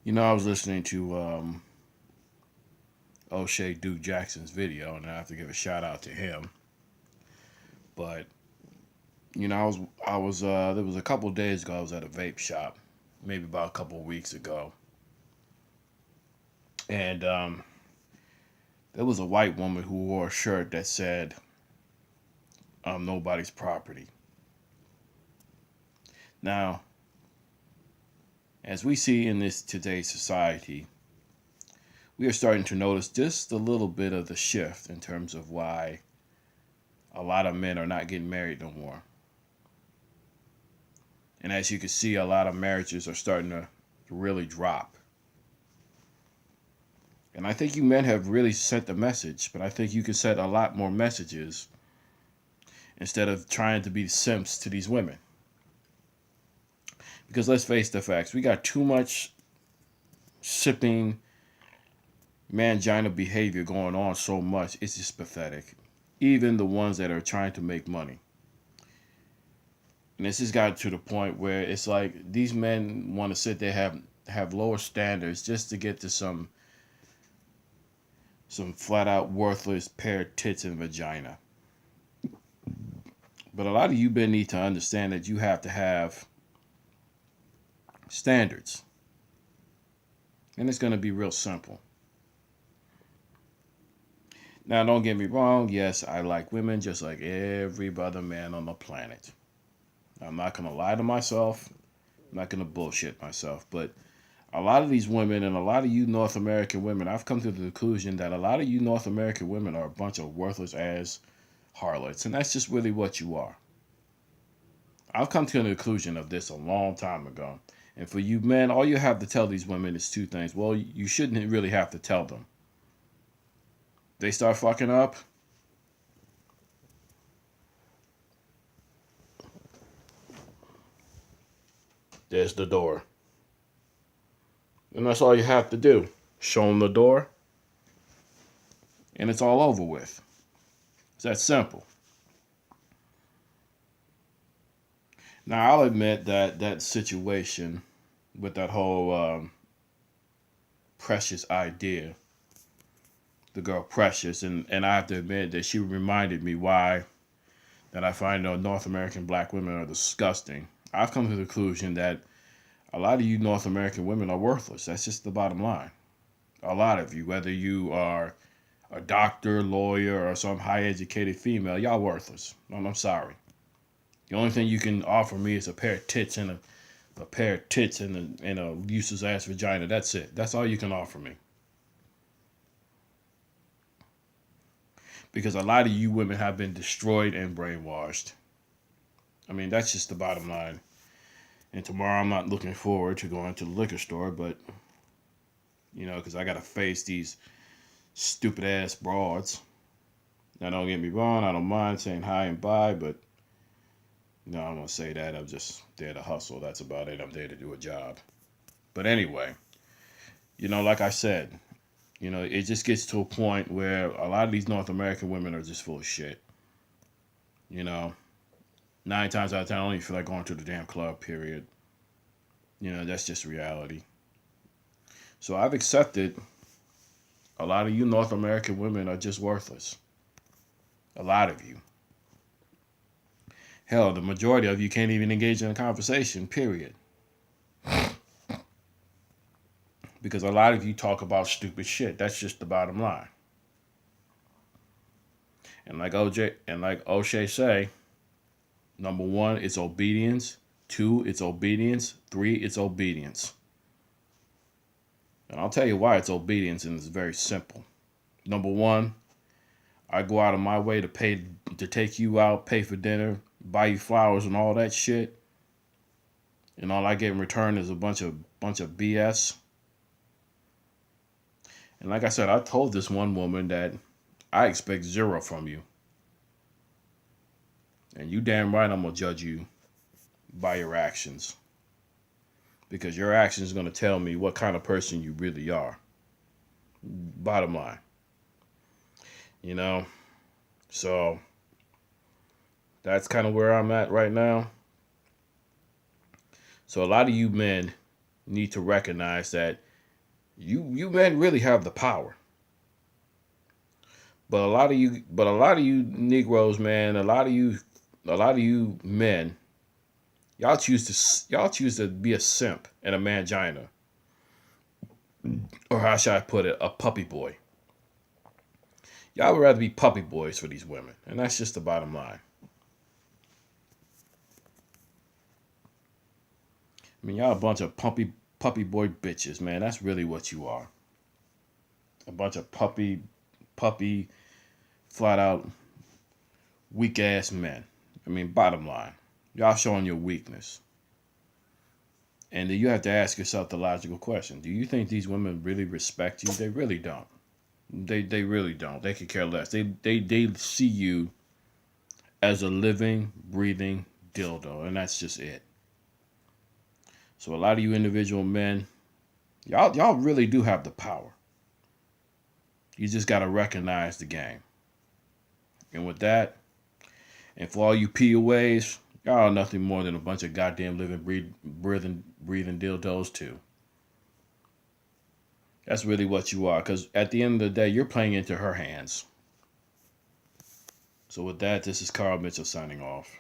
I was listening to O'Shea Duke Jackson's video, and I have to give a shout out to him. But I was there was a couple of days ago. I was at a vape shop, maybe about a couple of weeks ago, and there was a white woman who wore a shirt that said, "Nobody's property." Now, as we see in this today's society, we are starting to notice just a little bit of the shift in terms of why a lot of men are not getting married no more. And as you can see, a lot of marriages are starting to really drop. And I think you men have really sent the message, but I think you could send a lot more messages instead of trying to be simps to these women. Because let's face the facts, we got too much sipping mangina behavior going on so much, it's just pathetic. Even the ones that are trying to make money. And this has got to the point where it's like these men want to sit there have lower standards just to get to some flat out worthless pair of tits and vagina. But a lot of you men need to understand that you have to have standards. And it's going to be real simple. Now, don't get me wrong. Yes, I like women just like every other man on the planet. I'm not going to lie to myself. I'm not going to bullshit myself. But a lot of these women and a lot of you North American women, I've come to the conclusion that a lot of you North American women are a bunch of worthless ass harlots. And that's just really what you are. I've come to the conclusion of this a long time ago. And for you men, all you have to tell these women is two things. Well, you shouldn't really have to tell them. They start fucking up. There's the door. And that's all you have to do. Show them the door. And it's all over with. It's that simple. Now, I'll admit that that situation with that whole Precious idea, the girl Precious, and I have to admit that she reminded me why that I find North American black women are disgusting. I've come to the conclusion that a lot of you North American women are worthless. That's just the bottom line. A lot of you, whether you are a doctor, lawyer, or some high educated female, y'all worthless. And I'm sorry. The only thing you can offer me is a pair of tits and a pair of tits and a useless ass vagina. That's it. That's all you can offer me. Because a lot of you women have been destroyed and brainwashed. I mean, that's just the bottom line. And tomorrow I'm not looking forward to going to the liquor store, but, because I got to face these stupid ass broads. Now, don't get me wrong, I don't mind saying hi and bye, but no, I'm going to say that. I'm just there to hustle. That's about it. I'm there to do a job. But anyway, like I said, it just gets to a point where a lot of these North American women are just full of shit. You know, 9 times out of 10, I don't even feel like going to the damn club, period. That's just reality. So I've accepted a lot of you North American women are just worthless. A lot of you. Hell, the majority of you can't even engage in a conversation, period. Because a lot of you talk about stupid shit. That's just the bottom line. And like O'Shea say, number one, it's obedience. Two, it's obedience. Three, it's obedience. And I'll tell you why it's obedience, and it's very simple. Number one, I go out of my way to take you out, pay for dinner, buy you flowers and all that shit. And all I get in return is a bunch of BS. And like I said, I told this one woman that I expect zero from you. And you damn right I'm gonna judge you by your actions. Because your actions are gonna tell me what kind of person you really are. Bottom line. You know? So that's kind of where I'm at right now. So a lot of you men need to recognize that You men really have the power. But a lot of you Negroes, man, a lot of you men, y'all choose to be a simp and a mangina, or how should I put it, a puppy boy. Y'all would rather be puppy boys for these women, and that's just the bottom line. I mean, y'all a bunch of puppy boy bitches, man. That's really what you are. A bunch of puppy, flat out weak ass men. I mean, bottom line, y'all showing your weakness. And then you have to ask yourself the logical question: do you think these women really respect you? They really don't. They really don't. They could care less. They see you as a living, breathing dildo, and that's just it. So a lot of you individual men, y'all really do have the power. You just gotta recognize the game. And with that, and for all you POAs, y'all are nothing more than a bunch of goddamn living, breathing dildos too. That's really what you are. Because at the end of the day, you're playing into her hands. So with that, this is Carl Mitchell signing off.